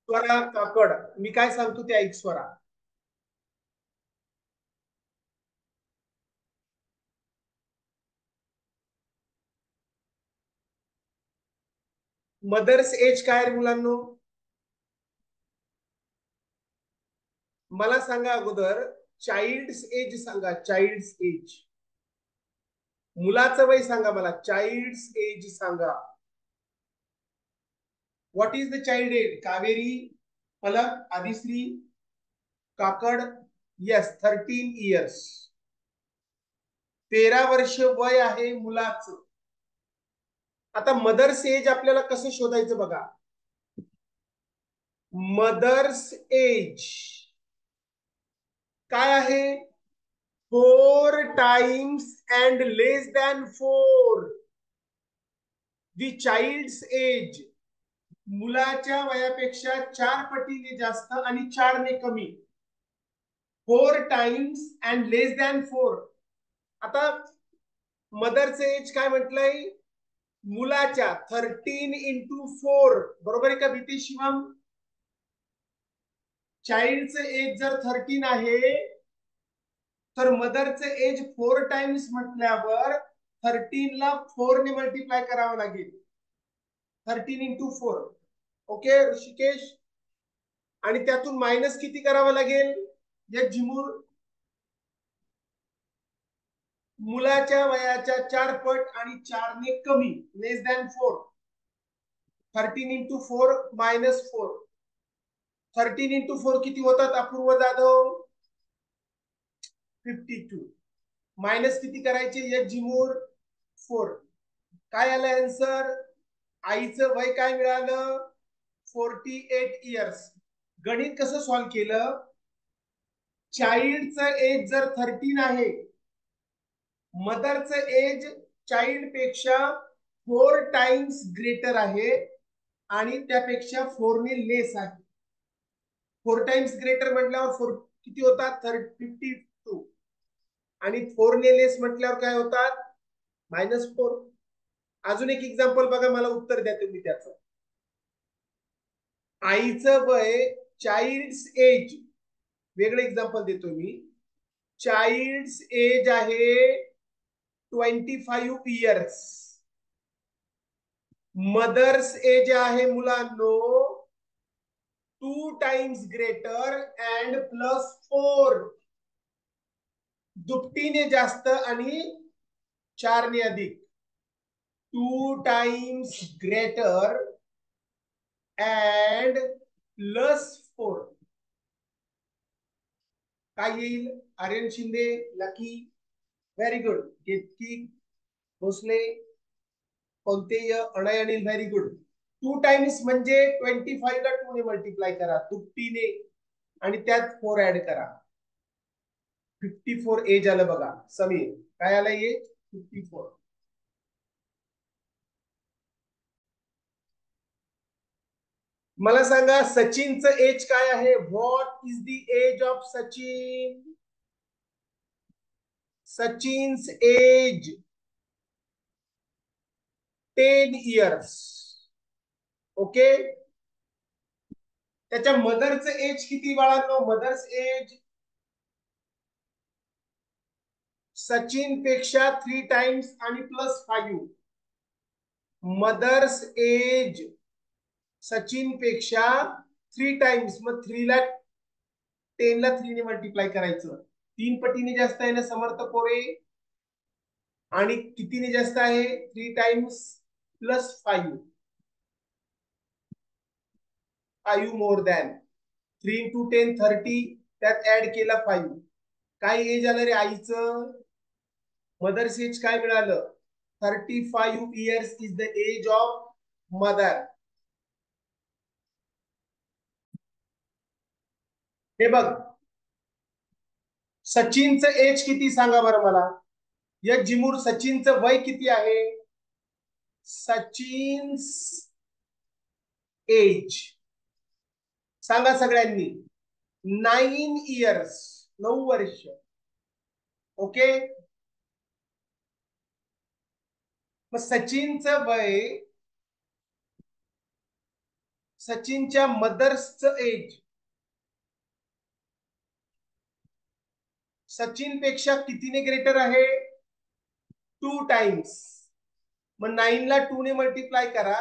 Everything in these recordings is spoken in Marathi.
स्वरा काकड, मी काय सांगतो ते ऐक स्वरा. मदर्स एज काय आहे मुलांनो? मला सांगा अगोदर, चाइल्ड्स एज सांगा. चाइल्ड्स एज, मुलाचं वय सांगा मला. चाइल्ड्स एज सांगा. What is the child age? Kaveri, Palak, Aadishri, Kakad. Yes, 13 years. 13 वर्ष वय आहे मुलाचं. आता मदर्स एज आपल्याला कसं शोधायचं बघा. मदर्स एज काय आहे? 4 times and less than 4 the child's age. मुलाच्या वयापेक्षा 4 पटीने जास्त आणि 4ने कमी. 4 टाइम्स अँड लेस दॅन 4. आता मदरचं एज काय म्हटलंय? मुलाच्या 13 × 4. बरोबर आहे का भीती शिवम? चाइल्डचं एज जर 13 आहे तर मदरचं एज 4 टाइम्स म्हटल्यावर 13 ला 4ने मल्टिप्लाय करावं लागेल. 13 × 4. ओके ऋषिकेश? आणि त्यातून मायनस किती करावं लागेल? एक झिमूर. मुलाच्या वयाच्या 4 पट आणि 4ने कमी, लेस दॅन 4. 13 × 4 -4. 13 × 4 किती होतात अपूर्व जाधव? 52. मायनस किती करायचे? एक झिमूर 4. काय आलं आन्सर? आईचं वय काय मिळालं? 48 इयर्स. गणित कसं सॉल्व्ह केलं? चाइल्डचं एज जर 13 आहे, मदरचं एज चाइल्ड पेक्षा 4 टाइम्स ग्रेटर आहे आणि त्यापेक्षा 4ने लेस आहे. 4 टाइम्स ग्रेटर म्हटल्यावर 4 किती होतात? 52. आणि 4ने लेस म्हटल्यावर काय होतात? -4. अजून एक एक्झाम्पल बघा, मला उत्तर द्या तुम्ही त्याचं. आईचं वय, चाइल्ड्स एज, वेगळं एक्झाम्पल देतो मी. चाइल्ड्स एज आहे 25 इयर्स. मदर्स एज आहे मुलांनो 2 टाइम्स ग्रेटर अँड +4. दुपटीने जास्त आणि 4ने अधिक. 2 टाइम्स ग्रेटर अँड +4. काय येईल? Aryan Shinde, Lucky, very good. केतकी भोसले, कोणतेय, Anay Anil, very good. 2 times म्हणजे 25 ला 2ने मल्टिप्लाय करा, दुपटीने, आणि त्यात 4 ऍड करा. 54 एज आलं बघा. समीर, काय आलं एज? 54. मला सांगा सचिनचं एज काय आहे? What is the age of Sachin? Sachin's age 10 years. Okay. त्याच्या मदरचं एज किती बाळांनो? मदर्स एज सचिन पेक्षा 3 टाइम्स आणि +5. मदर्स एज सचिन पेक्षा 3 टाइम्स. मग 10 ला 3ने मल्टिप्लाय करायचं. 3 पटीने जास्त आहे ना समर्थ पोरे? आणि कितीने जास्त आहे? 3 टाइम्स +5. 5 more than 3 × 10 30. त्यात ऍड केला 5. काय एज आलं रे आईचं? मदर्स एज काय मिळालं? 35 years is the age of mother. हे बघ, सचिनचं एज किती सांगा बरं मला. एक जिमूर, सचिनचं वय किती आहे? सचिन्स एज सांगा सगळ्यांनी. 9 इयर्स, 9 वर्ष. ओके. मग सचिनचं वय सचिनच्या मदर्सचं एज सचिन पेक्षा कितीने ग्रेटर आहे? 2 टाइम्स. मग 9 ला 2 ने मल्टिप्लाय करा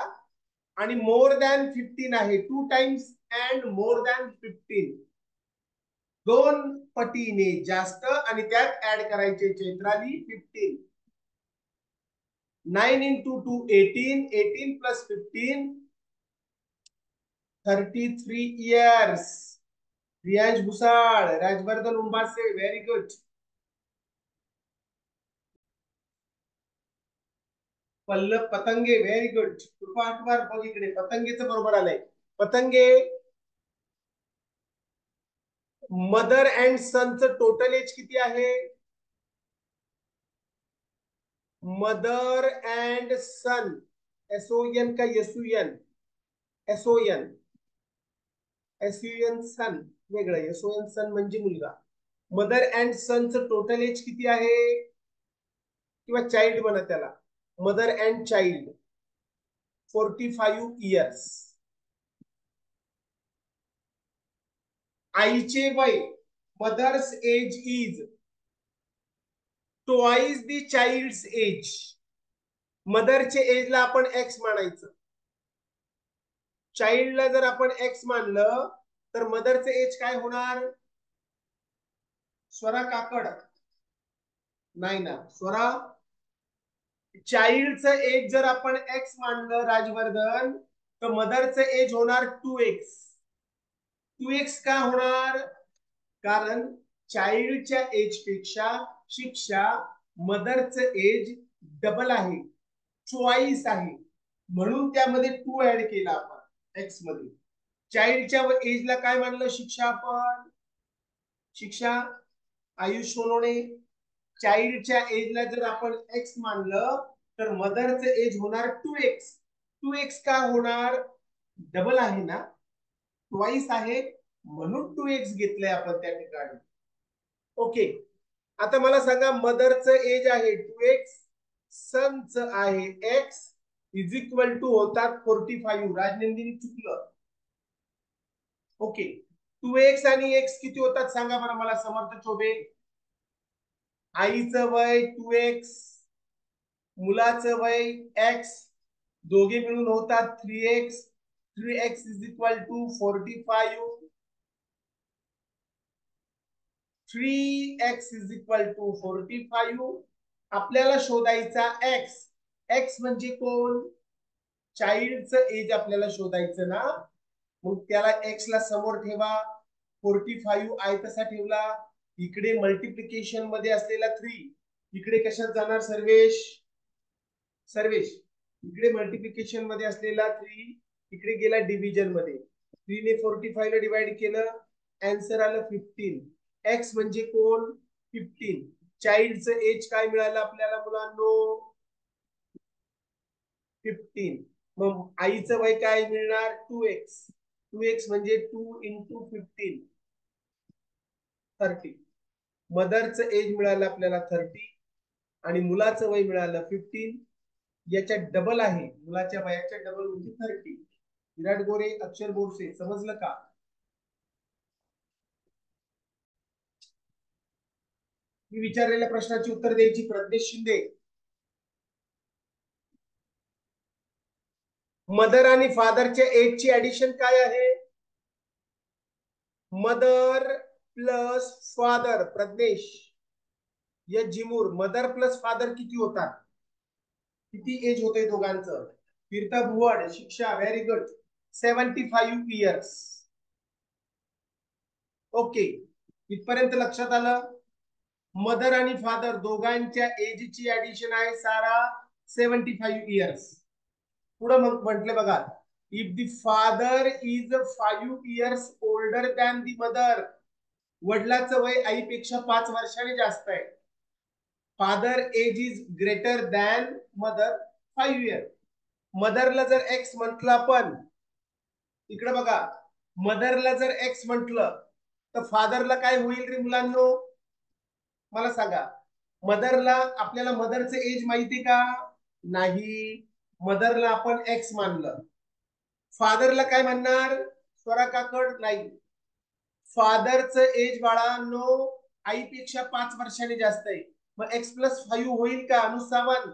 आणि मोर दॅन 15 आहे. 2 टाइम्स अँड मोर दॅन 15, 2 पटीने जास्त आणि त्यात ऍड करायचे Chaitrali 15. 9 into 2 18, 18 plus 15 33 years. Riyansh Bhusal, Rajvardhan Umbase, very good. Pallav Patange, very good. Krupa Akbar बघ इकडे, पतंगेचं बरोबर आलंय. पतंगे, मदर अँड सनचं टोटल एज किती आहे? मदर अँड सन, SON का SUN? SON, SUN सन वेगळं, SON सन म्हणजे मुलगा. मदर अँड सनचं टोटल एज किती आहे? किंवा चाइल्ड म्हणा त्याला, मदर अँड चाइल्ड 45 इयर्स. आईचे वय, mother's age is twice the child's age. मदरचे एजला आपण एक्स मानायचं, चाइल्डला जर आपण एक्स मानलं तर मदरचे एज काय होणार? स्वरा काकड नाही ना, स्वरा, चाइल्डचं एज जर आपण एक्स मानलं राजवर्धन, तर मदरचं एज होणार 2x. 2x का होणार? कारण चाइल्डच्या एज पेक्षा शिक्षा मदरचं एज डबल आहे, चॉईस आहे, म्हणून त्यामध्ये 2 ऍड केला आपण एक्स मध्ये. चाइल्डच्या एजला काय मानलं शिक्षा आपण? शिक्षा आयुष सोनवणे, चाइल्डच्या एजला जर आपण एक्स मानलं तर मदरचं एज होणार 2x. 2x का होणार? डबल आहे ना, ट्वाइस आहे, म्हणून 2x घेतलंय आपण त्या ठिकाणी. ओके, आता मला सांगा, मदरचं एज आहे 2x, सनचं आहे x, इज इक्वल टू होतात 45. राजनंदिनी चुकलं. ओके, 2x आणि x किती होतात सांगा बरं मला, समर्थ चोबे. आईचं वय 2x, मुलाचं वय x, दोघे मिळून होतात 3x. 3x is equal to 45. 3x is equal to 45. आपल्याला शोधायचा x. x म्हणजे कोण? चाइल्डचं एज आपल्याला शोधायचं ना, मग त्याला x ला समोर ठेवा. 45 आहे तसा ठेवला, इकडे मल्टिप्लिकेशन मध्ये असलेला 3 इकडे कशात जाणार सर्वेश? सर्वेश, इकडे मल्टिप्लिकेशन मध्ये असलेला 3 इकडे गेला डिव्हिजन मध्ये. 3 ने 45 ला डिवाइड केलं, आन्सर आलं 15. एक्स म्हणजे कोण? 15. चाइल्डचं एज काय मिळालं आपल्याला मुलांनो? 15. मग आईचं वय काय मिळणार? 2x. 2x म्हणजे 2 into 15, 30. मदरचं एज मिळालं आपल्याला 30 आणि मुलाचं वय मिळालं 15. याच्या डबल आहे, मुलाच्या वयाच्या डबल म्हणजे 30. विराट गोरे, अक्षर बोरसे, समजलं का? मी विचारलेल्या प्रश्नाची उत्तर द्यायची. प्रज्ञेश शिंदे, मदर आणि फादरच्या एजची ऍडिशन काय आहे? Mother plus father. प्रज्ञेश या जिमूर, मदर प्लस फादर किती होतात? किती एज होते दोघांचं? तीर्थ भुवड, शिक्षा, व्हेरी गुड, 75 इयर्स. ओके, इथपर्यंत लक्षात आलं? मदर आणि फादर दोघांच्या एजची ऍडिशन आहे सारा 75 इयर्स. पुढे मग म्हटले बघा, if the father is 5 years older than the mother, वडिलाचं वय आईपेक्षा 5 वर्षांनी जास्त आहे. Father age is greater than mother 5 year. मदरला जर एक्स म्हटलं आपण, इकडे बघा, मदरला जर एक्स म्हटलं तर फादरला काय होईल रे मुलांनो? मला सांगा, मदरला, आपल्याला मदरचं एज माहिती का? नाही. मदरला आपण एक्स मानलं, फादरला काय म्हणणार? स्वरा काकड नाही. फादरचं एज बाळांनो आईपेक्षा 5 वर्षांनी जास्त आहे. मग x+5 होईल का अनुसावन?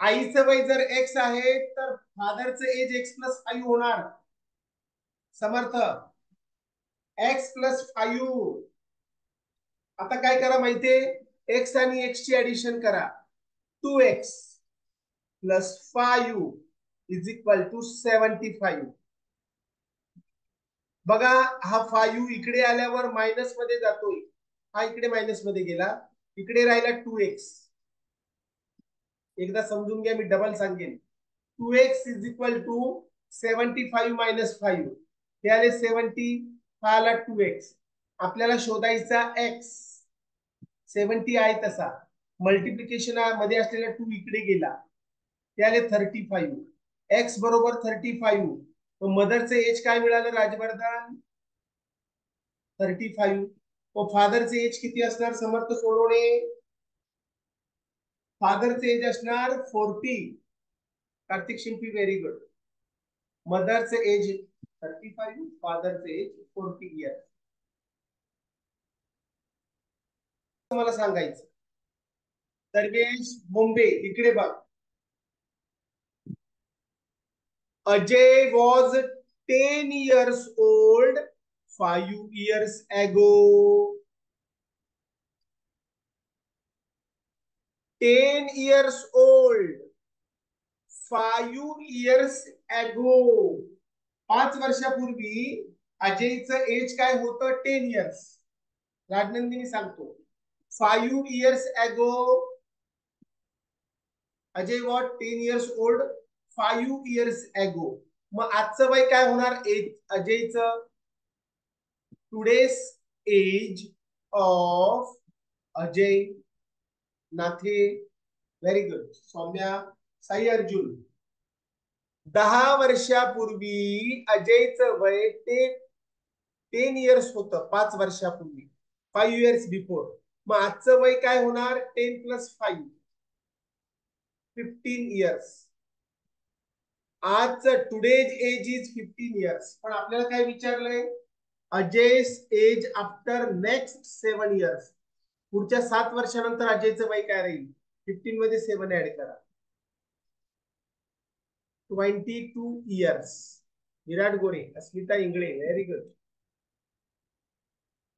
आईचं वय जर x आहे तर फादरचं एज x+5 होणार. समर्थ x+5. आता काय करा माहितीये, x आणि x ची ऍडिशन करा. 2x + 5 = 75. बघा हा 5 इकडे आल्यावर मायनस मध्ये जातोय, हा इकडे मायनस मध्ये गेला, इकडे राहिला 2x. एकदा समजून घ्या, मी डबल सांगेन. 2x = 75 - 5. हे आले 70, हा आला 2x. आपल्याला शोधायचा x. 70 आहे तसा, मल्टिप्लिकेशन मध्ये असलेला 2 इकडे गेला, ते आले 35. x बरोबर 35. मदरचे एज काय मिळालं राजवर्धन? 35. फादरचे एज किती असणार समर्थ सोडवणे? फादरचे एज असणार 40. Kartik Shimpi very good. मदरचे एज 35, फादरचे एज 40 इयर्स. मला सांगायचं. सर्वेश बोंबे इकडे बघ. Ajay was 10 years old 5 years ago. 10 years old 5 years ago. 5 वर्षापूर्वी अजयचं एज काय होतं? 10 इयर्स. राजनंदिनी सांगतो. 5 years ago Ajay what 10 years old 5 years ago. मग आजचं वय काय होणार अजयचं? टुडेस एज ऑफ अजय नाथे व्हेरी गुड. सौम्या साई अर्जुन 10 वर्षापूर्वी अजयचं वय ते 10 इयर्स होतं. 5 वर्षापूर्वी 5 years बिफोर. मग आजचं वय काय होणार? 10 + 5 15 इयर्स. आजचं टुडेज एज इज 15 इयर्स. पण आपल्याला काय विचारलंय? अजय's एज आफ्टर नेक्स्ट 7 इयर्स. पुढच्या 7 वर्षानंतर अजयचं वय काय राहील? 15 मध्ये 7 ऍड करा, 22 इयर्स. विराट गोरे, अस्मिता इंगळे व्हेरी गुड.